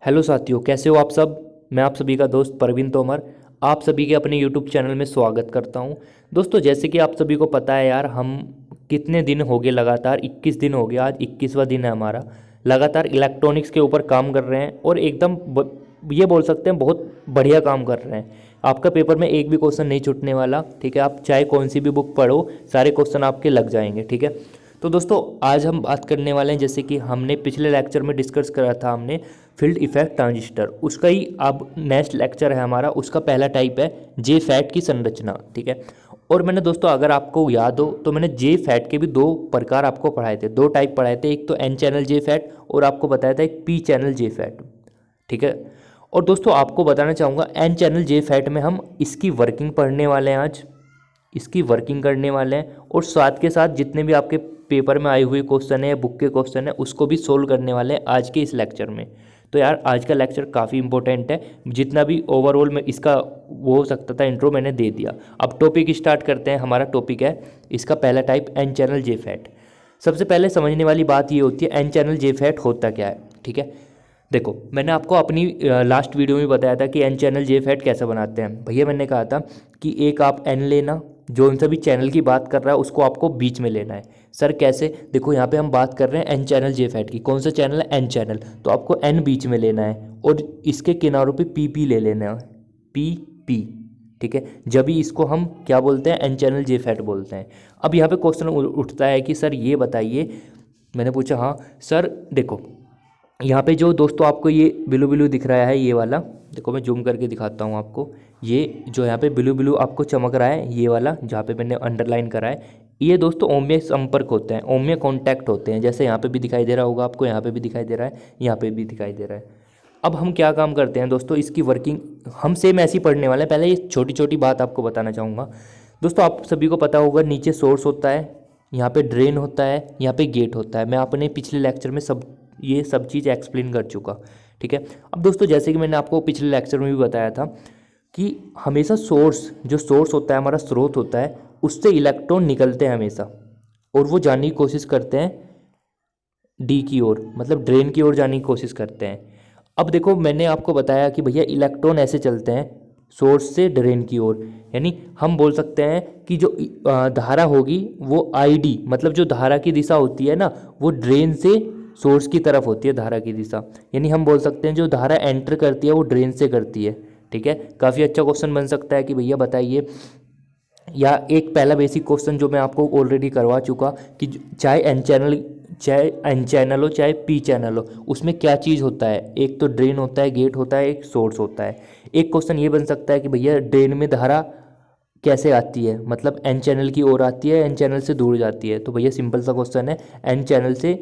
Hello साथियों, कैसे हो आप सब। मैं आप सभी का दोस्त परवीन तोमर आप सभी के अपने यूट्यूब चैनल में स्वागत करता हूं। दोस्तों, जैसे कि आप सभी को पता है यार, हम कितने दिन हो गए, लगातार 21 दिन हो गया, आज 21वां दिन है हमारा। लगातार इलेक्ट्रॉनिक्स के ऊपर काम कर रहे हैं और एकदम ये बोल सकते हैं बहुत बढ़िया काम कर रहे हैं। आपका पेपर में एक भी क्वेश्चन नहीं छूटने वाला, ठीक है। आप चाहे कौन सी भी बुक पढ़ो, सारे क्वेश्चन आपके लग जाएंगे, ठीक है। तो दोस्तों, आज हम बात करने वाले हैं, जैसे कि हमने पिछले लेक्चर में डिस्कस करा था हमने फील्ड इफेक्ट ट्रांजिस्टर, उसका ही अब नेक्स्ट लेक्चर है हमारा। उसका पहला टाइप है जे फैट की संरचना, ठीक है। और मैंने दोस्तों, अगर आपको याद हो तो मैंने जे फैट के भी दो प्रकार आपको पढ़ाए थे, दो टाइप पढ़ाए थे। एक तो एन चैनल जे फैट और आपको बताया था एक पी चैनल जे फैट, ठीक है। और दोस्तों, आपको बताना चाहूँगा एन चैनल जे फैट में हम इसकी वर्किंग पढ़ने वाले हैं, आज इसकी वर्किंग करने वाले हैं, और साथ के साथ जितने भी आपके पेपर में आए हुए क्वेश्चन है, बुक के क्वेश्चन है, उसको भी सोल्व करने वाले हैं आज के इस लेक्चर में। तो यार, आज का लेक्चर काफ़ी इंपॉर्टेंट है। जितना भी ओवरऑल में इसका वो हो सकता था इंट्रो मैंने दे दिया। अब टॉपिक स्टार्ट करते हैं। हमारा टॉपिक है इसका पहला टाइप एन चैनल जे फैट। सबसे पहले समझने वाली बात ये होती है एन चैनल जे फैट होता क्या है, ठीक है। देखो, मैंने आपको अपनी लास्ट वीडियो में बताया था कि एन चैनल जे फैट कैसे बनाते हैं। भैया, मैंने कहा था कि एक आप एन लेना, जो उन सभी चैनल की बात कर रहा है उसको आपको बीच में लेना है। सर कैसे? देखो, यहाँ पे हम बात कर रहे हैं एन चैनल जे फैट की। कौन सा चैनल है? N channel. तो आपको एन बीच में लेना है और इसके किनारों पे पी पी ले लेना है, पी पी, ठीक है। जब भी इसको हम क्या बोलते हैं? एन चैनल जे फैट बोलते हैं। अब यहाँ पे क्वेश्चन उठता है कि सर ये बताइए। मैंने पूछा हाँ सर, देखो यहाँ पे जो दोस्तों आपको ये ब्लू ब्लू दिख रहा है, ये वाला देखो, मैं जूम करके दिखाता हूँ आपको। ये जो यहाँ पे ब्लू ब्लू आपको चमक रहा है, ये वाला जहाँ पे मैंने अंडरलाइन करा है, ये दोस्तों ओम्य संपर्क होते हैं, ओम्य कॉन्टैक्ट होते हैं। जैसे यहाँ पे भी दिखाई दे रहा होगा आपको, यहाँ पे भी दिखाई दे रहा है, यहाँ पे भी दिखाई दे रहा है। अब हम क्या काम करते हैं दोस्तों, इसकी वर्किंग हम सेम ऐसी पढ़ने वाले हैं। पहले ये छोटी छोटी बात आपको बताना चाहूँगा। दोस्तों, आप सभी को पता होगा नीचे सोर्स होता है, यहाँ पे ड्रेन होता है, यहाँ पे गेट होता है। मैं अपने पिछले लेक्चर में ये सब चीज़ एक्सप्लेन कर चुका, ठीक है। अब दोस्तों, जैसे कि मैंने आपको पिछले लेक्चर में भी बताया था कि हमेशा जो सोर्स होता है, हमारा स्रोत होता है, उससे इलेक्ट्रॉन निकलते हैं हमेशा, और वो जाने की कोशिश करते हैं डी की ओर, मतलब ड्रेन की ओर जाने की कोशिश करते हैं। अब देखो, मैंने आपको बताया कि भैया इलेक्ट्रॉन ऐसे चलते हैं सोर्स से ड्रेन की ओर, यानी हम बोल सकते हैं कि जो धारा होगी वो आईडी, मतलब जो धारा की दिशा होती है ना, वो ड्रेन से सोर्स की तरफ होती है धारा की दिशा। यानी हम बोल सकते हैं जो धारा एंटर करती है वो ड्रेन से करती है, ठीक है। काफ़ी अच्छा क्वेश्चन बन सकता है कि भैया बताइए, या एक पहला बेसिक क्वेश्चन जो मैं आपको ऑलरेडी करवा चुका कि चाहे एन चैनल हो चाहे पी चैनल हो, उसमें क्या चीज़ होता है? एक तो ड्रेन होता है, गेट होता है, एक सोर्स होता है। एक क्वेश्चन ये बन सकता है कि भैया ड्रेन में धारा कैसे आती है, मतलब एन चैनल की ओर आती है, एन चैनल से दूर जाती है। तो भैया सिंपल सा क्वेश्चन है, एन चैनल से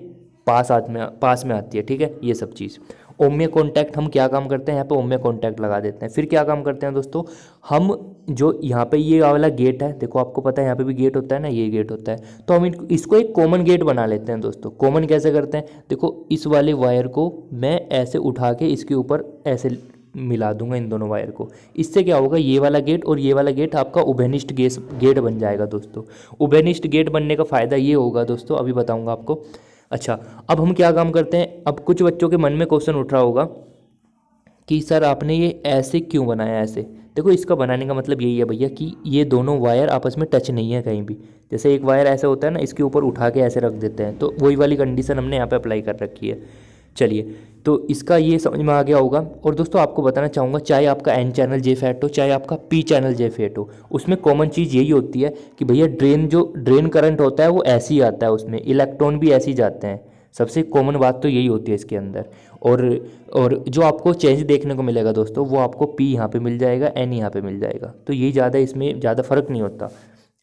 पास में आती है, ठीक है। ये सब चीज़ ओम्य कॉन्टैक्ट, हम क्या काम करते हैं यहाँ पे ओम्य कॉन्टैक्ट लगा देते हैं। फिर क्या काम करते हैं दोस्तों, हम जो यहाँ पे ये वाला गेट है, देखो आपको पता है यहाँ पे भी गेट होता है ना, ये गेट होता है, तो हम इसको एक कॉमन गेट बना लेते हैं दोस्तों। कॉमन कैसे करते हैं? देखो, इस वाले वायर को मैं ऐसे उठा के इसके ऊपर ऐसे मिला दूंगा, इन दोनों वायर को। इससे क्या होगा, ये वाला गेट और ये वाला गेट आपका उभयनिष्ठ गेट बन जाएगा दोस्तों। उभयनिष्ठ गेट बनने का फ़ायदा ये होगा दोस्तों, अभी बताऊंगा आपको। अच्छा, अब हम क्या काम करते हैं, अब कुछ बच्चों के मन में क्वेश्चन उठ रहा होगा कि सर आपने ये ऐसे क्यों बनाया ऐसे। देखो, इसका बनाने का मतलब यही है भैया कि ये दोनों वायर आपस में टच नहीं है कहीं भी। जैसे एक वायर ऐसे होता है ना, इसके ऊपर उठा के ऐसे रख देते हैं, तो वही वाली कंडीशन हमने यहाँ पे अप्लाई कर रखी है। चलिए, तो इसका ये समझ में आ गया होगा। और दोस्तों, आपको बताना चाहूँगा, चाहे आपका एन चैनल जे फैट हो चाहे आपका पी चैनल जे फैट हो, उसमें कॉमन चीज़ यही होती है कि भैया ड्रेन करंट होता है वो ऐसे ही आता है, उसमें इलेक्ट्रॉन भी ऐसे ही जाते हैं। सबसे कॉमन बात तो यही होती है इसके अंदर। और जो आपको चेंज देखने को मिलेगा दोस्तों, वो आपको पी यहाँ पे मिल जाएगा, एन यहाँ पे मिल जाएगा। तो ये ज़्यादा, इसमें ज़्यादा फर्क नहीं होता,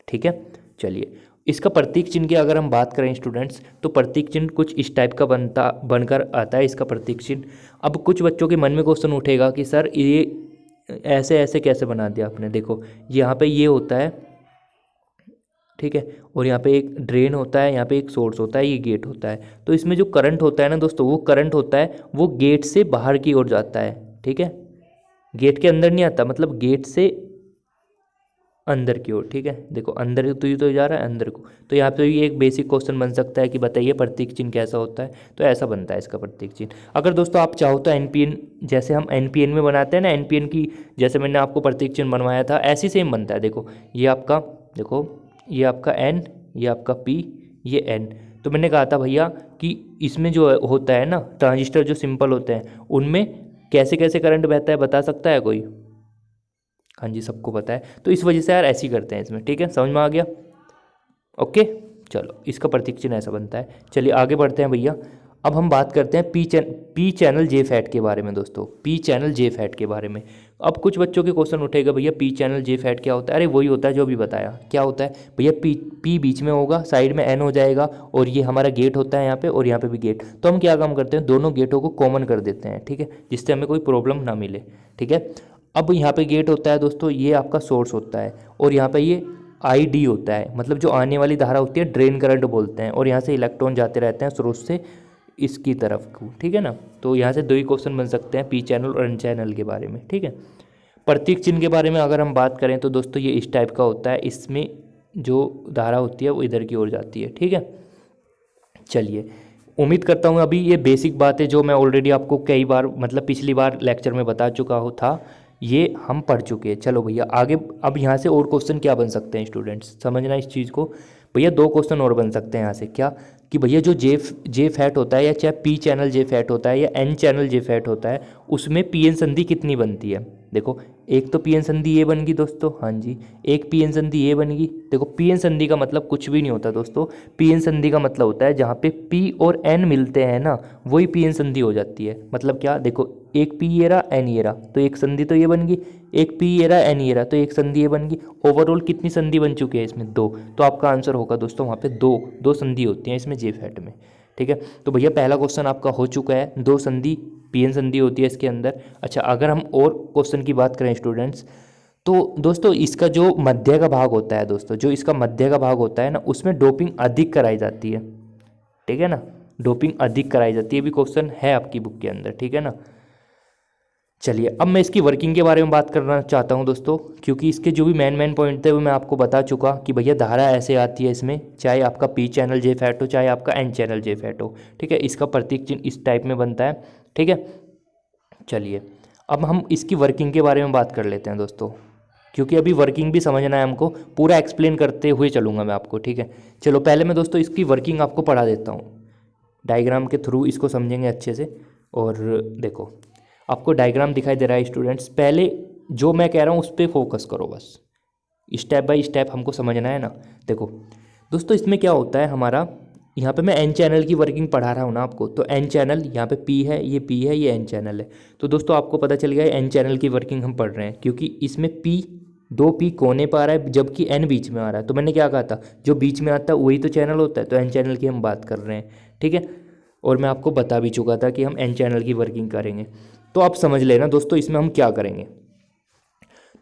ठीक है। चलिए, इसका प्रतीक चिन्ह की अगर हम बात करें स्टूडेंट्स, तो प्रतीक चिन्ह कुछ इस टाइप का बनकर आता है इसका प्रतीक चिन्ह। अब कुछ बच्चों के मन में क्वेश्चन उठेगा कि सर ये ऐसे ऐसे कैसे बना दिया आपने। देखो, यहाँ पे ये होता है, ठीक है, और यहाँ पे एक ड्रेन होता है, यहाँ पे एक सोर्स होता है, ये गेट होता है। तो इसमें जो करंट होता है ना दोस्तों, वो करंट होता है वो गेट से बाहर की ओर जाता है, ठीक है। गेट के अंदर नहीं आता, मतलब गेट से अंदर की ओर, ठीक है। देखो अंदर तो ये तो जा रहा है अंदर को, तो यहाँ पे भी एक बेसिक क्वेश्चन बन सकता है कि बताइए प्रतीक चिन्ह कैसा होता है, तो ऐसा बनता है इसका प्रतीक चिन्ह। अगर दोस्तों आप चाहो तो एनपीएन, जैसे हम एनपीएन में बनाते हैं ना, एनपीएन की जैसे मैंने आपको प्रतीक चिन्ह बनवाया था, ऐसे सेम बनता है। देखो ये आपका, देखो ये आपका एन, ये आपका पी, ये एन। तो मैंने कहा था भैया कि इसमें जो होता है ना ट्रांजिस्टर जो सिंपल होते हैं, उनमें कैसे कैसे करंट बहता है बता सकता है कोई? हाँ जी, सबको पता है। तो इस वजह से यार ऐसे ही करते हैं इसमें, ठीक है, समझ में आ गया? ओके, चलो इसका प्रतीक चिन्ह ऐसा बनता है। चलिए आगे बढ़ते हैं भैया। अब हम बात करते हैं पी चैनल जे फैट के बारे में दोस्तों, पी चैनल जे फैट के बारे में। अब कुछ बच्चों के क्वेश्चन उठेगा, भैया पी चैनल जे फैट क्या होता है? अरे वही होता है जो भी बताया। क्या होता है भैया? पी बीच में होगा, साइड में एन हो जाएगा, और ये हमारा गेट होता है यहाँ पे, और यहाँ पे भी गेट। तो हम क्या काम करते हैं, दोनों गेटों को कॉमन कर देते हैं, ठीक है, जिससे हमें कोई प्रॉब्लम ना मिले, ठीक है। अब यहाँ पे गेट होता है दोस्तों, ये आपका सोर्स होता है, और यहाँ पे ये आई डी होता है, मतलब जो आने वाली धारा होती है ड्रेन करंट बोलते हैं, और यहाँ से इलेक्ट्रॉन जाते रहते हैं स्रोत से इसकी तरफ को, ठीक है ना। तो यहाँ से दो ही क्वेश्चन बन सकते हैं पी चैनल और एन चैनल के बारे में, ठीक है। प्रतीक चिन्ह के बारे में अगर हम बात करें तो दोस्तों ये इस टाइप का होता है, इसमें जो धारा होती है वो इधर की ओर जाती है, ठीक है। चलिए, उम्मीद करता हूँ अभी ये बेसिक बात है जो मैं ऑलरेडी आपको कई बार, मतलब पिछली बार लेक्चर में बता चुका हो था, ये हम पढ़ चुके हैं। चलो भैया आगे, अब यहाँ से और क्वेश्चन क्या बन सकते हैं स्टूडेंट्स, समझना इस चीज़ को। भैया दो क्वेश्चन और बन सकते हैं यहाँ से, क्या कि भैया जो जे फैट होता है, या चाहे पी चैनल जे फैट होता है या एन चैनल जे फैट होता है, उसमें पी एन संधि कितनी बनती है? देखो एक तो पी एन संधि ये बन गई दोस्तों, हाँ जी, एक पी एन संधि ये बन गई। देखो पी एन संधि का मतलब कुछ भी नहीं होता दोस्तों, पी एन संधि का मतलब होता है जहाँ पे पी और एन मिलते हैं ना, वही पी एन संधि हो जाती है। मतलब क्या, देखो एक पी ये रहा, एन ये रहा, तो एक संधि तो ये बन गई, एक पी ये रहा, एन ये रहा, तो एक संधि ये बन गई। ओवरऑल कितनी संधि बन चुकी है इसमें? दो। तो आपका आंसर होगा दोस्तों वहाँ पे दो, दो संधि होती हैं इसमें जे फैट में, ठीक है। तो भैया पहला क्वेश्चन आपका हो चुका है, दो संधि पी एन संधि होती है इसके अंदर। अच्छा, अगर हम और क्वेश्चन की बात करें स्टूडेंट्स, तो दोस्तों इसका जो मध्य का भाग होता है दोस्तों, जो इसका मध्य का भाग होता है ना, उसमें डोपिंग अधिक कराई जाती है, ठीक है ना, डोपिंग अधिक कराई जाती है। भी क्वेश्चन है आपकी बुक के अंदर, ठीक है ना। चलिए अब मैं इसकी वर्किंग के बारे में बात करना चाहता हूं दोस्तों, क्योंकि इसके जो भी मेन पॉइंट थे वो मैं आपको बता चुका कि भैया धारा ऐसे आती है इसमें, चाहे आपका पी चैनल जे फैट हो, चाहे आपका एन चैनल जे फैट हो, ठीक है। इसका प्रतीक चिन्ह इस टाइप में बनता है, ठीक है। चलिए अब हम इसकी वर्किंग के बारे में बात कर लेते हैं दोस्तों, क्योंकि अभी वर्किंग भी समझना है हमको, पूरा एक्सप्लेन करते हुए चलूँगा मैं आपको, ठीक है। चलो पहले मैं दोस्तों इसकी वर्किंग आपको पढ़ा देता हूँ, डायग्राम के थ्रू इसको समझेंगे अच्छे से। और देखो आपको डायग्राम दिखाई दे रहा है स्टूडेंट्स, पहले जो मैं कह रहा हूँ उस पर फोकस करो बस, स्टेप बाय स्टेप हमको समझना है ना। देखो दोस्तों इसमें क्या होता है हमारा, यहाँ पे मैं एन चैनल की वर्किंग पढ़ा रहा हूँ ना आपको, तो एन चैनल यहाँ पे पी है, ये पी है, ये एन चैनल है। तो दोस्तों आपको पता चल गया एन चैनल की वर्किंग हम पढ़ रहे हैं, क्योंकि इसमें पी, दो पी कोने पर आ रहा है जबकि एन बीच में आ रहा है। तो मैंने क्या कहा था, जो बीच में आता है वही तो चैनल होता है, तो एन चैनल की हम बात कर रहे हैं, ठीक है। और मैं आपको बता भी चुका था कि हम एन चैनल की वर्किंग करेंगे। तो आप समझ लेना दोस्तों इसमें हम क्या करेंगे।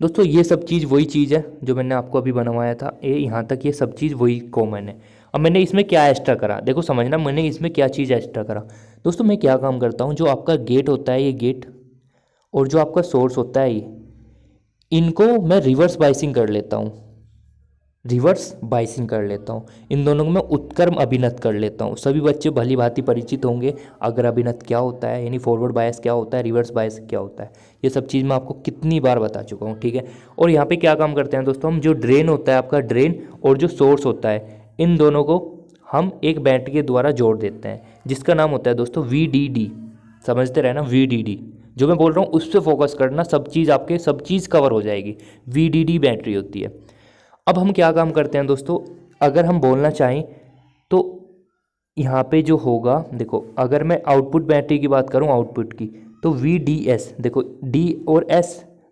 दोस्तों ये सब चीज़ वही चीज़ है जो मैंने आपको अभी बनवाया था, ये यहाँ तक ये सब चीज़ वही कॉमन है। अब मैंने इसमें क्या एक्स्ट्रा करा, देखो समझना मैंने इसमें क्या चीज़ एक्स्ट्रा करा। दोस्तों मैं क्या काम करता हूँ, जो आपका गेट होता है ये गेट, और जो आपका सोर्स होता है ये, इनको मैं रिवर्स बाइसिंग कर लेता हूँ, रिवर्स बाइसिंग कर लेता हूँ। इन दोनों को मैं उत्क्रम अभिनत कर लेता हूँ। सभी बच्चे भली भांति परिचित होंगे अगर अभिनत क्या होता है, यानी फॉरवर्ड बायस क्या होता है, रिवर्स बायस क्या होता है, ये सब चीज़ मैं आपको कितनी बार बता चुका हूँ, ठीक है। और यहाँ पे क्या काम करते हैं दोस्तों, हम जो ड्रेन होता है आपका ड्रेन और जो सोर्स होता है, इन दोनों को हम एक बैटरी के द्वारा जोड़ देते हैं, जिसका नाम होता है दोस्तों VDD। समझते रहना, VDD जो मैं बोल रहा हूँ उस पर फोकस करना, सब चीज़ आपके सब चीज़ कवर हो जाएगी। VDD बैटरी होती है। अब हम क्या काम करते हैं दोस्तों, अगर हम बोलना चाहें तो यहाँ पे जो होगा, देखो अगर मैं आउटपुट बैटरी की बात करूँ आउटपुट की, तो VDS, देखो D और S,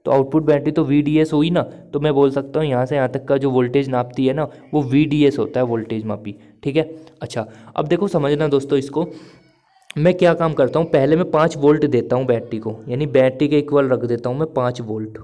तो आउटपुट बैटरी तो VDS हुई ना, तो मैं बोल सकता हूँ यहाँ से यहाँ तक का जो वोल्टेज नापती है ना वो VDS होता है, वोल्टेज मापी, ठीक है। अच्छा अब देखो समझना दोस्तों इसको, मैं क्या काम करता हूँ, पहले मैं 5 वोल्ट देता हूँ बैटरी को, यानी बैटरी के इक्वल रख देता हूँ मैं 5 वोल्ट,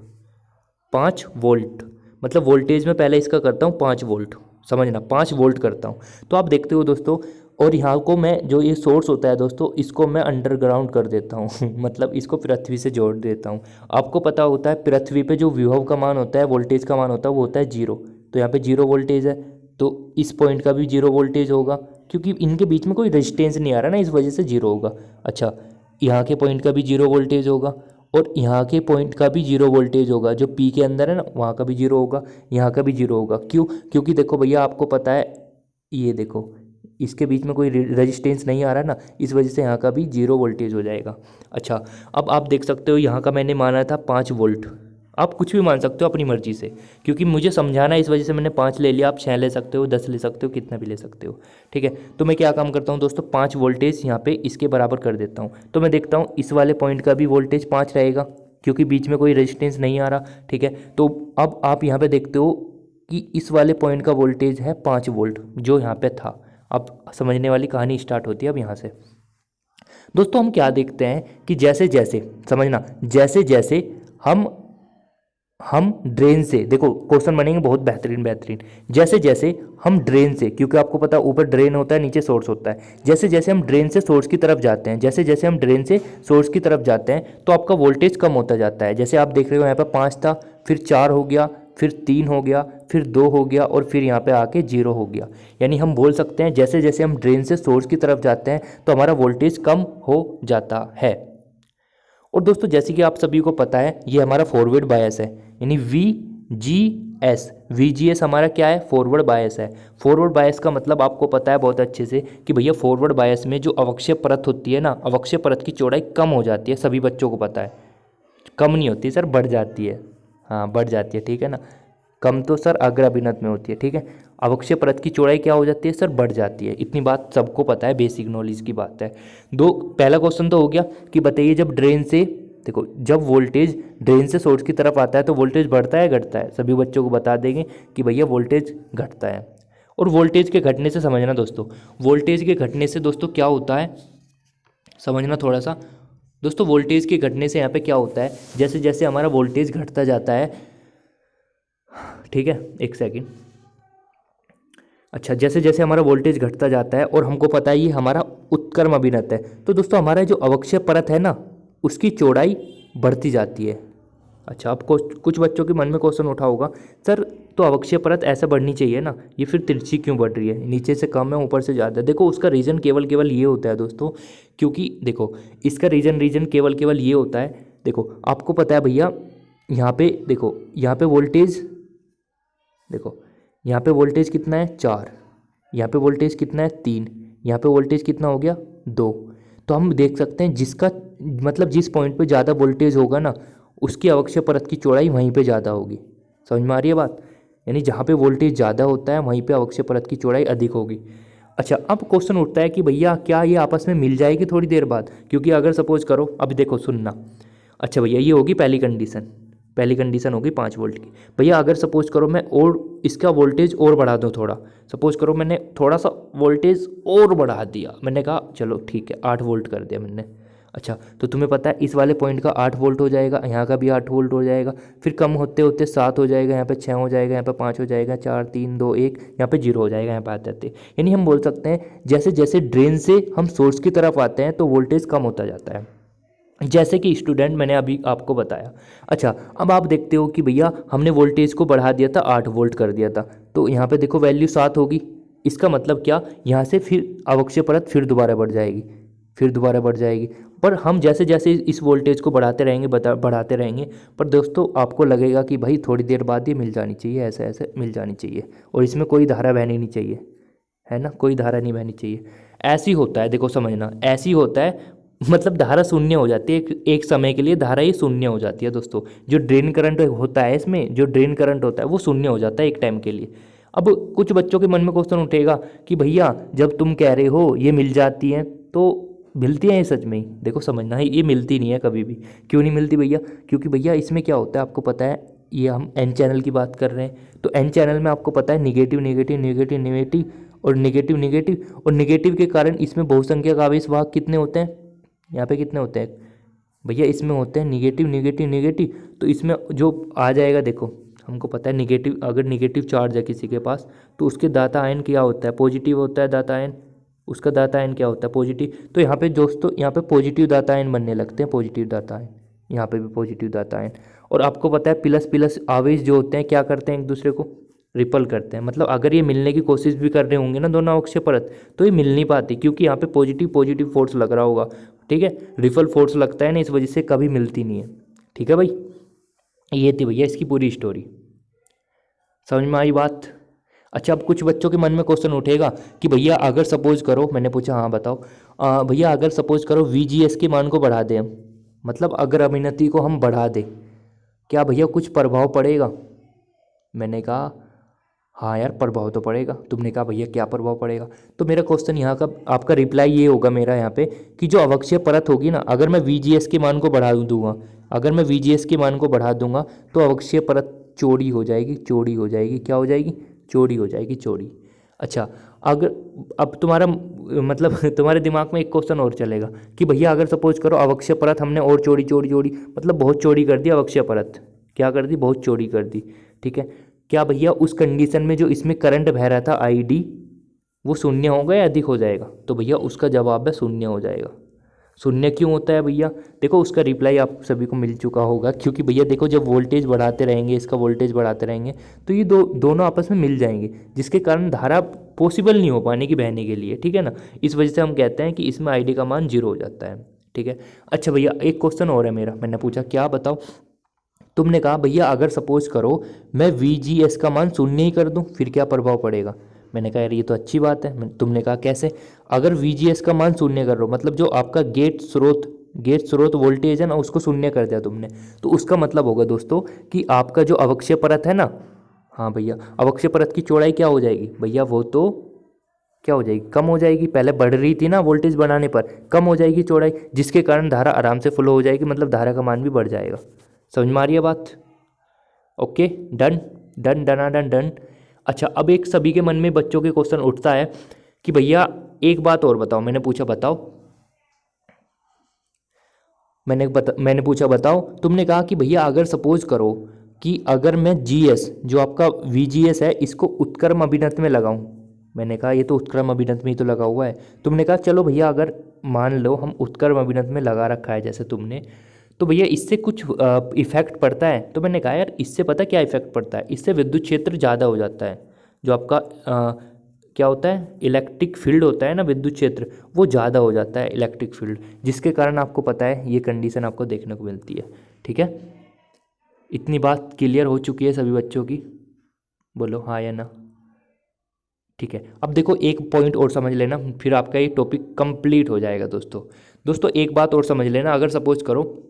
5 वोल्ट मतलब वोल्टेज में पहले इसका करता हूँ 5 वोल्ट, समझना 5 वोल्ट करता हूँ। तो आप देखते हो दोस्तों, और यहाँ को मैं जो ये सोर्स होता है दोस्तों, इसको मैं अंडरग्राउंड कर देता हूँ मतलब इसको पृथ्वी से जोड़ देता हूँ। आपको पता होता है पृथ्वी पे जो विभव का मान होता है, वोल्टेज का मान होता है, वो होता है जीरो। तो यहाँ पे जीरो वोल्टेज है, तो इस पॉइंट का भी जीरो वोल्टेज होगा, क्योंकि इनके बीच में कोई रेजिस्टेंस नहीं आ रहा ना, इस वजह से जीरो होगा। अच्छा, यहाँ के पॉइंट का भी जीरो वोल्टेज होगा, और यहाँ के पॉइंट का भी जीरो वोल्टेज होगा, जो पी के अंदर है ना, वहाँ का भी जीरो होगा, यहाँ का भी जीरो होगा। क्यों? क्योंकि देखो भैया, आपको पता है, ये देखो इसके बीच में कोई रेजिस्टेंस नहीं आ रहा ना, इस वजह से यहाँ का भी जीरो वोल्टेज हो जाएगा। अच्छा, अब आप देख सकते हो यहाँ का मैंने माना था 5 वोल्ट। आप कुछ भी मान सकते हो अपनी मर्जी से, क्योंकि मुझे समझाना है इस वजह से मैंने 5 ले लिया। आप 6 ले सकते हो, 10 ले सकते हो, कितना भी ले सकते हो, ठीक है। तो मैं क्या काम करता हूँ दोस्तों, 5 वोल्टेज यहाँ पे इसके बराबर कर देता हूँ। तो मैं देखता हूँ इस वाले पॉइंट का भी वोल्टेज 5 रहेगा, क्योंकि बीच में कोई रेजिस्टेंस नहीं आ रहा, ठीक है। तो अब आप यहाँ पे देखते हो कि इस वाले पॉइंट का वोल्टेज है 5 वोल्ट, जो यहाँ पे था। अब समझने वाली कहानी स्टार्ट होती है अब यहाँ से। दोस्तों हम क्या देखते हैं कि जैसे जैसे, समझना, जैसे जैसे हम ड्रेन से, देखो क्वेश्चन बनेंगे बहुत बेहतरीन बेहतरीन। जैसे जैसे हम ड्रेन से, क्योंकि आपको पता है ऊपर ड्रेन होता है, नीचे सोर्स होता है, जैसे जैसे हम ड्रेन से सोर्स की तरफ जाते हैं, जैसे जैसे हम ड्रेन से सोर्स की तरफ जाते हैं, तो आपका वोल्टेज कम होता जाता है। जैसे आप देख रहे हो यहाँ पर 5 था, फिर 4 हो गया, फिर 3 हो गया, फिर 2 हो गया, और फिर यहाँ पे आके 0 हो गया। यानी हम बोल सकते हैं जैसे जैसे हम ड्रेन से सोर्स की तरफ जाते हैं तो हमारा वोल्टेज कम हो जाता है। और दोस्तों जैसे कि आप सभी को पता है, ये हमारा फॉरवर्ड बायस है, यानी VGS। VGS हमारा क्या है? फॉरवर्ड बायस है। फॉरवर्ड बायस का मतलब आपको पता है बहुत अच्छे से कि भैया फॉरवर्ड बायस में जो अवक्षय परत होती है ना, अवक्षय परत की चौड़ाई कम हो जाती है, सभी बच्चों को पता है। कम नहीं होती सर, बढ़ जाती है। हाँ, बढ़ जाती है, ठीक है ना। कम तो सर अग्राभिनत में होती है, ठीक है। अवक्षय परत की चौड़ाई क्या हो जाती है सर? बढ़ जाती है। इतनी बात सबको पता है, बेसिक नॉलेज की बात है। पहला क्वेश्चन तो हो गया कि बताइए, जब ड्रेन से, देखो जब वोल्टेज ड्रेन से सोर्स की तरफ आता है तो वोल्टेज बढ़ता है घटता है? सभी बच्चों को बता देंगे कि भैया वोल्टेज घटता है। और वोल्टेज के घटने से समझना दोस्तों, वोल्टेज के घटने से दोस्तों क्या होता है, समझना थोड़ा सा दोस्तों। वोल्टेज के घटने से यहाँ पे क्या होता है, जैसे जैसे हमारा वोल्टेज घटता जाता है, ठीक है, एक सेकंड। अच्छा, जैसे जैसे हमारा वोल्टेज घटता जाता है, और हमको पता है ये हमारा उत्क्रम अभिनत है, तो दोस्तों हमारा जो अवक्षय परत है ना, उसकी चौड़ाई बढ़ती जाती है। अच्छा, आपको कुछ बच्चों के मन में क्वेश्चन उठा होगा, सर तो अवक्षय परत ऐसा बढ़नी चाहिए ना, ये फिर तिरछी क्यों बढ़ रही है? नीचे से कम है, ऊपर से ज़्यादा है। देखो उसका रीज़न केवल केवल ये होता है दोस्तों, क्योंकि देखो इसका रीज़न केवल केवल ये होता है। देखो आपको पता है भैया, यहाँ पे देखो, यहाँ पे वोल्टेज, देखो यहाँ पे वोल्टेज कितना है? 4। यहाँ पे वोल्टेज कितना है? 3। यहाँ पे वोल्टेज कितना हो गया? 2। तो हम देख सकते हैं जिसका मतलब जिस पॉइंट पे ज़्यादा वोल्टेज होगा ना, उसकी अवक्षय परत की चौड़ाई वहीं पे ज़्यादा होगी। समझ में आ रही है बात? यानी जहाँ पे वोल्टेज ज़्यादा होता है वहीं पे अवक्षय परत की चौड़ाई अधिक होगी। अच्छा, अब क्वेश्चन उठता है कि भैया क्या ये आपस में मिल जाएगी थोड़ी देर बाद? क्योंकि अगर सपोज करो, अभी देखो सुनना। अच्छा भैया, ये होगी पहली कंडीशन। पहली कंडीशन होगी 5 वोल्ट की। भैया अगर सपोज करो मैं और इसका वोल्टेज और बढ़ा दूँ थोड़ा, सपोज करो मैंने थोड़ा सा वोल्टेज और बढ़ा दिया, मैंने कहा चलो ठीक है 8 वोल्ट कर दिया मैंने। अच्छा, तो तुम्हें पता है इस वाले पॉइंट का 8 वोल्ट हो जाएगा, यहाँ का भी 8 वोल्ट हो जाएगा, फिर कम होते होते 7 हो जाएगा, यहाँ पे 6 हो जाएगा, यहाँ पे 5 हो जाएगा, 4 3 2 1, यहाँ पे 0 हो जाएगा यहाँ पे आते आते। यानी हम बोल सकते हैं जैसे जैसे ड्रेन से हम सोर्स की तरफ आते हैं तो वोल्टेज कम होता जाता है, जैसे कि स्टूडेंट मैंने अभी आपको बताया। अच्छा, अब आप देखते हो कि भैया हमने वोल्टेज को बढ़ा दिया था, 8 वोल्ट कर दिया था, तो यहाँ पे देखो वैल्यू 7 होगी। इसका मतलब क्या, यहाँ से फिर अवक्षय परत फिर दोबारा बढ़ जाएगी, फिर दोबारा बढ़ जाएगी। पर हम जैसे जैसे इस वोल्टेज को बढ़ाते रहेंगे बढ़ाते रहेंगे, पर दोस्तों आपको लगेगा कि भाई थोड़ी देर बाद ये मिल जानी चाहिए, ऐसे ऐसे मिल जानी चाहिए, और इसमें कोई धारा बहनी नहीं चाहिए, है ना, कोई धारा नहीं बहनी चाहिए। ऐसी होता है, देखो समझना, ऐसी होता है, मतलब धारा शून्य हो जाती है एक समय के लिए, धारा ये शून्य हो जाती है दोस्तों। जो ड्रेन करंट होता है, इसमें जो ड्रेन करंट होता है वो शून्य हो जाता है एक टाइम के लिए। अब कुछ बच्चों के मन में क्वेश्चन उठेगा कि भैया जब तुम कह रहे हो ये मिल जाती हैं, तो मिलती हैं ये सच में ही? देखो समझना है, ये मिलती नहीं है कभी भी। क्यों नहीं मिलती भैया? क्योंकि भैया इसमें क्या होता है आपको पता है, ये हम एन चैनल की बात कर रहे हैं, तो एन चैनल में आपको पता है निगेटिव नेगेटिव नेगेटिव नेगेटिव और निगेटिव नेगेटिव, और निगेटिव के कारण इसमें बहुसंख्यक आवेश वाहक कितने होते हैं? यहाँ पे कितने होते हैं भैया? इसमें होते हैं निगेटिव नेगेटिव नेगेटिव। तो इसमें जो आ जाएगा, देखो हमको पता है निगेटिव, अगर निगेटिव चार्ज है किसी के पास तो उसके दाता आयन क्या होता है? पॉजिटिव होता है दाता आयन, उसका दाता आयन क्या होता है? पॉजिटिव। तो यहाँ पे दोस्तों, यहाँ पे पॉजिटिव दाता आयन बनने लगते हैं, पॉजिटिव दाता आयन, यहाँ पे भी पॉजिटिव दाता आयन। और आपको पता है प्लस प्लस आवेश जो होते हैं क्या करते हैं? एक दूसरे को रिपल करते हैं। मतलब अगर ये मिलने की कोशिश भी कर रहे होंगे ना दोनों अवक्षय परत, तो ये मिल नहीं पाती, क्योंकि यहाँ पे पॉजिटिव पॉजिटिव फोर्स लग रहा होगा, ठीक है, रिपल फोर्स लगता है ना, इस वजह से कभी मिलती नहीं है। ठीक है भाई, ये थी भैया इसकी पूरी स्टोरी। समझ में आई बात? अच्छा, अब कुछ बच्चों के मन में क्वेश्चन उठेगा कि भैया अगर सपोज करो, मैंने पूछा हाँ बताओ, भैया अगर सपोज करो VGS के मान को बढ़ा दें हम, मतलब अगर अभिनति को हम बढ़ा दें, क्या भैया कुछ प्रभाव पड़ेगा? मैंने कहा हाँ यार प्रभाव तो पड़ेगा। तुमने कहा भैया क्या प्रभाव पड़ेगा? तो मेरा क्वेश्चन यहाँ का, आपका रिप्लाई ये होगा मेरा यहाँ पे कि जो अवक्षय परत होगी ना, अगर मैं VGS के मान को बढ़ा दूंगा, अगर मैं VGS के मान को बढ़ा दूंगा तो अवक्षय परत चौड़ी हो जाएगी, चौड़ी हो जाएगी, क्या हो जाएगी? चौड़ी हो जाएगी, चौड़ी। अच्छा, अगर अब तुम्हारा मतलब तुम्हारे दिमाग में एक क्वेश्चन और चलेगा कि भैया अगर सपोज करो अवक्षय परत हमने और चौड़ी चौड़ी चौड़ी, मतलब बहुत चौड़ी कर दी अवक्षय परत, क्या कर दी? बहुत चौड़ी कर दी, ठीक है। क्या भैया उस कंडीशन में जो इसमें करंट बह रहा था ID, वो शून्य होगा या अधिक हो जाएगा? तो भैया उसका जवाब है शून्य हो जाएगा। शून्य क्यों होता है भैया? देखो उसका रिप्लाई आप सभी को मिल चुका होगा, क्योंकि भैया देखो जब वोल्टेज बढ़ाते रहेंगे, इसका वोल्टेज बढ़ाते रहेंगे, तो ये दोनों आपस में मिल जाएंगे, जिसके कारण धारा पॉसिबल नहीं हो पाने की बहने के लिए, ठीक है ना। इस वजह से हम कहते हैं कि इसमें ID का मान 0 हो जाता है, ठीक है। अच्छा भैया एक क्वेश्चन और है मेरा, मैंने पूछा क्या बताओ, तुमने कहा भैया अगर सपोज करो मैं VGS का मान शून्य ही कर दूं, फिर क्या प्रभाव पड़ेगा? मैंने कहा यार ये तो अच्छी बात है। तुमने कहा कैसे? अगर VGS का मान शून्य कर रहे हो, मतलब जो आपका गेट स्रोत वोल्टेज है ना, उसको शून्य कर दिया तुमने, तो उसका मतलब होगा दोस्तों कि आपका जो अवक्षय परत है ना, हाँ भैया अवक्षय परत की चौड़ाई क्या हो जाएगी भैया? वो तो क्या हो जाएगी? कम हो जाएगी। पहले बढ़ रही थी ना वोल्टेज बढ़ाने पर, कम हो जाएगी चौड़ाई, जिसके कारण धारा आराम से फ्लो हो जाएगी, मतलब धारा का मान भी बढ़ जाएगा। समझ में आ रही है बात? Okay, done done done done done. अच्छा, अब एक सभी के मन में बच्चों के क्वेश्चन उठता है कि भैया एक बात और बताओ। मैंने पूछा बताओ, मैंने पूछा बताओ। तुमने कहा कि भैया अगर सपोज करो कि अगर मैं GS जो आपका VGS है इसको उत्क्रम अभिनत में लगाऊं, मैंने कहा ये तो उत्क्रम अभिनत में ही तो लगा हुआ है। तुमने कहा चलो भैया अगर मान लो हम उत्क्रम अभिनत में लगा रखा है जैसे तुमने, तो भैया इससे कुछ इफेक्ट पड़ता है? तो मैंने कहा यार इससे पता क्या इफेक्ट पड़ता है, इससे विद्युत क्षेत्र ज़्यादा हो जाता है। जो आपका क्या होता है, इलेक्ट्रिक फील्ड होता है ना, विद्युत क्षेत्र, वो ज़्यादा हो जाता है इलेक्ट्रिक फील्ड, जिसके कारण आपको पता है ये कंडीशन आपको देखने को मिलती है, ठीक है। इतनी बात क्लियर हो चुकी है सभी बच्चों की? बोलो हाँ या ना। ठीक है, अब देखो एक पॉइंट और समझ लेना, फिर आपका ये टॉपिक कंप्लीट हो जाएगा दोस्तों। दोस्तों एक बात और समझ लेना, अगर सपोज करो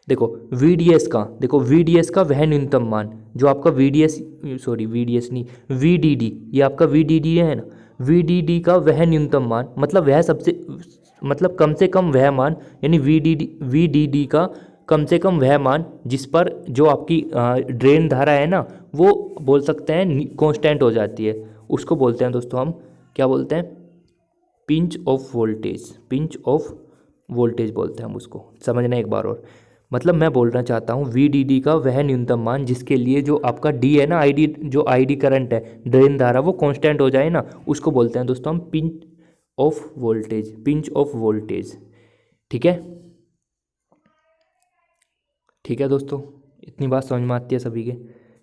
देखो VDS का वह न्यूनतम मान जो आपका VDS नहीं, VDD, ये आपका VDD है ना, VDD का वह न्यूनतम मान, मतलब वह सबसे, मतलब कम से कम वह मान, यानी VDD का कम से कम वह मान जिस पर जो आपकी ड्रेन धारा है ना, वो बोल सकते हैं कांस्टेंट हो जाती है, उसको बोलते हैं दोस्तों हम क्या बोलते हैं? पिंच ऑफ वोल्टेज बोलते हैं हम उसको। समझना एक बार और, मतलब मैं बोलना चाहता हूँ VDD का वह न्यूनतम मान जिसके लिए जो आपका D है ना, ID करंट है, ड्रेन धारा, वो कांस्टेंट हो जाए ना, उसको बोलते हैं दोस्तों हम पिंच ऑफ वोल्टेज। ठीक है दोस्तों, इतनी बात समझ में आती है सभी के?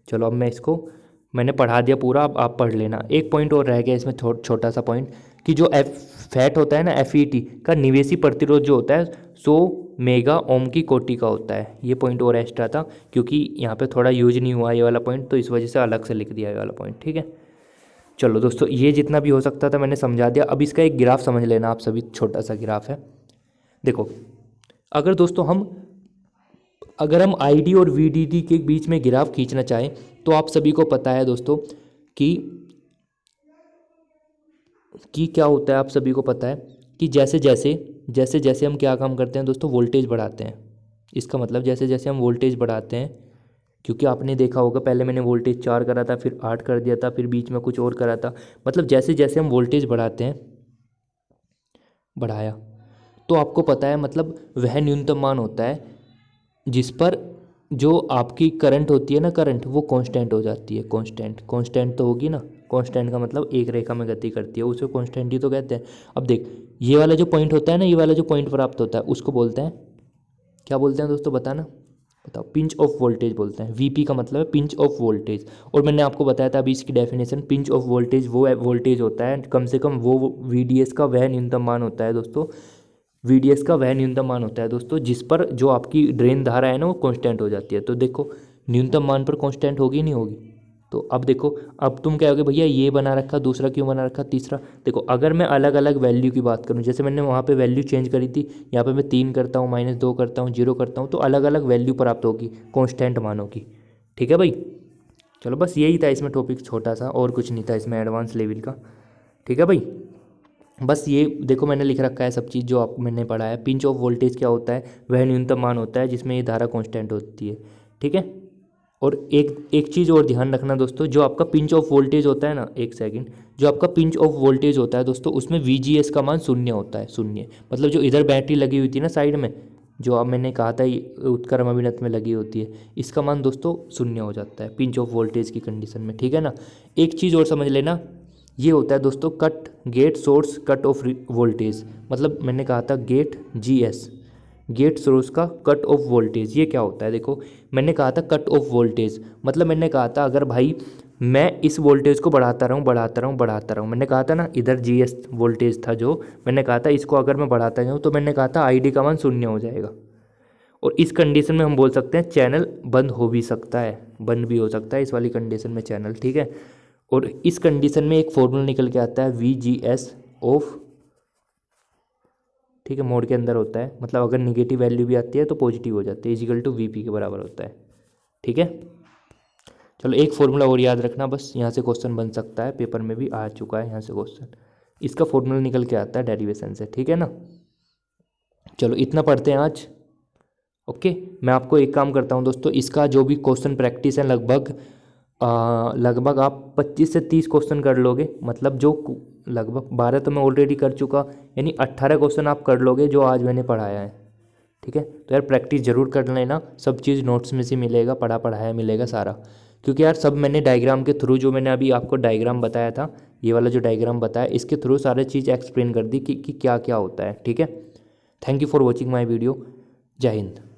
चलो अब मैंने पढ़ा दिया पूरा, अब आप पढ़ लेना। एक पॉइंट और रह गया इसमें, छोटा सा पॉइंट, कि जो फैट होता है ना, FET का निवेशी प्रतिरोध जो होता है 100 मेगा ओम की कोटि का होता है। ये पॉइंट और एक्स्ट्रा था क्योंकि यहाँ पे थोड़ा यूज नहीं हुआ ये वाला पॉइंट, तो इस वजह से अलग से लिख दिया ये वाला पॉइंट, ठीक है। चलो दोस्तों, ये जितना भी हो सकता था मैंने समझा दिया। अब इसका एक ग्राफ समझ लेना आप सभी, छोटा सा ग्राफ है। देखो अगर दोस्तों अगर हम ID और VDD के बीच में ग्राफ खींचना चाहें, तो आप सभी को पता है दोस्तों कि क्या होता है, आप सभी को पता है कि जैसे जैसे हम क्या काम करते हैं दोस्तों, वोल्टेज बढ़ाते हैं। इसका मतलब जैसे जैसे हम वोल्टेज बढ़ाते हैं, क्योंकि आपने देखा होगा पहले मैंने वोल्टेज 4 करा था, फिर 8 कर दिया था, फिर बीच में कुछ और करा था, मतलब जैसे जैसे हम वोल्टेज बढ़ाया, तो आपको पता है मतलब वह न्यूनतम मान होता है जिस पर जो आपकी करंट होती है ना, करंट वो कांस्टेंट हो जाती है। कांस्टेंट तो होगी ना, कांस्टेंट का मतलब एक रेखा में गति करती है, उसे कांस्टेंट ही तो कहते हैं। अब देख, ये वाला जो पॉइंट होता है ना, ये वाला जो पॉइंट प्राप्त होता है उसको बोलते हैं, क्या बोलते हैं दोस्तों, बताना, बताओ। पिंच ऑफ वोल्टेज बोलते हैं। वीपी का मतलब है पिंच ऑफ वोल्टेज। और मैंने आपको बताया था अभी इसकी डेफिनेशन, पिंच ऑफ वोल्टेज वो वोल्टेज होता है, कम से कम वो वीडीएस का वह न्यूनतम मान होता है दोस्तों, वीडीएस का वह न्यूनतम मान होता है दोस्तों जिस पर जो आपकी ड्रेन धारा है ना वो कांस्टेंट हो जाती है। तो देखो न्यूनतम मान पर कांस्टेंट होगी नहीं होगी। तो अब देखो, अब तुम कहोगे भैया ये बना रखा, दूसरा क्यों बना रखा, तीसरा। देखो अगर मैं अलग अलग वैल्यू की बात करूँ, जैसे मैंने वहाँ पे वैल्यू चेंज करी थी, यहाँ पे मैं 3 करता हूँ, -2 करता हूँ, 0 करता हूँ, तो अलग अलग वैल्यू प्राप्त होगी कांस्टेंट मानों की। ठीक है भाई, चलो बस यही था इसमें टॉपिक, छोटा सा, और कुछ नहीं था इसमें एडवांस लेवल का। ठीक है भाई, बस ये देखो मैंने लिख रखा है सब चीज़ जो आप मैंने पढ़ा है। पिंच ऑफ वोल्टेज क्या होता है, वह न्यूनतम मान होता है जिसमें ये धारा कांस्टेंट होती है। ठीक है, और एक एक चीज़ और ध्यान रखना दोस्तों, जो आपका पिंच ऑफ वोल्टेज होता है ना, एक सेकंड, जो आपका पिंच ऑफ वोल्टेज होता है दोस्तों, उसमें वीजीएस का मान शून्य होता है, शून्य। मतलब जो इधर बैटरी लगी हुई थी ना साइड में, जो अब मैंने कहा था उत्क्रम अभिनत में लगी होती है, इसका मान दोस्तों शून्य हो जाता है पिंच ऑफ वोल्टेज की कंडीशन में। ठीक है ना। एक चीज़ और समझ लेना, ये होता है दोस्तों cut gate source cut off voltage. मतलब मैंने कहा था गेट जीएस, गेट सोर्स का कट ऑफ वोल्टेज, ये क्या होता है। देखो मैंने कहा था कट ऑफ वोल्टेज, मतलब मैंने कहा था अगर भाई मैं इस वोल्टेज को बढ़ाता रहूँ बढ़ाता रहूँ बढ़ाता रहूँ, मैंने कहा था ना इधर जीएस वोल्टेज था जो, मैंने कहा था इसको अगर मैं बढ़ाता जाऊँ तो मैंने कहा था आईडी का मान शून्य हो जाएगा। और इस कंडीशन में हम बोल सकते हैं चैनल बंद हो भी सकता है, बंद भी हो सकता है इस वाली कंडीशन में चैनल। ठीक है, और इस कंडीशन में एक फॉर्मूला निकल के आता है VGS ऑफ, ठीक है, मोड के अंदर होता है, मतलब अगर निगेटिव वैल्यू भी आती है तो पॉजिटिव हो जाती है, इजिकल टू VP के बराबर होता है। ठीक है, चलो एक फॉर्मूला और याद रखना बस, यहाँ से क्वेश्चन बन सकता है, पेपर में भी आ चुका है यहाँ से क्वेश्चन, इसका फॉर्मूला निकल के आता है डेरिवेशन से। ठीक है ना, चलो इतना पढ़ते हैं आज। ओके, मैं आपको एक काम करता हूँ दोस्तों, इसका जो भी क्वेश्चन प्रैक्टिस है लगभग आप 25 से 30 क्वेश्चन कर लोगे, मतलब जो लगभग 12 तो मैं ऑलरेडी कर चुका, यानी 18 क्वेश्चन आप कर लोगे जो आज मैंने पढ़ाया है। ठीक है, तो यार प्रैक्टिस जरूर कर लेना, सब चीज़ नोट्स में से मिलेगा, पढ़ाया मिलेगा सारा, क्योंकि यार सब मैंने डायग्राम के थ्रू, जो मैंने अभी आपको डायग्राम बताया था, ये वाला जो डायग्राम बताया, इसके थ्रू सारी चीज़ एक्सप्लेन कर दी कि क्या क्या होता है। ठीक है, thank you for watching my video, जय हिंद।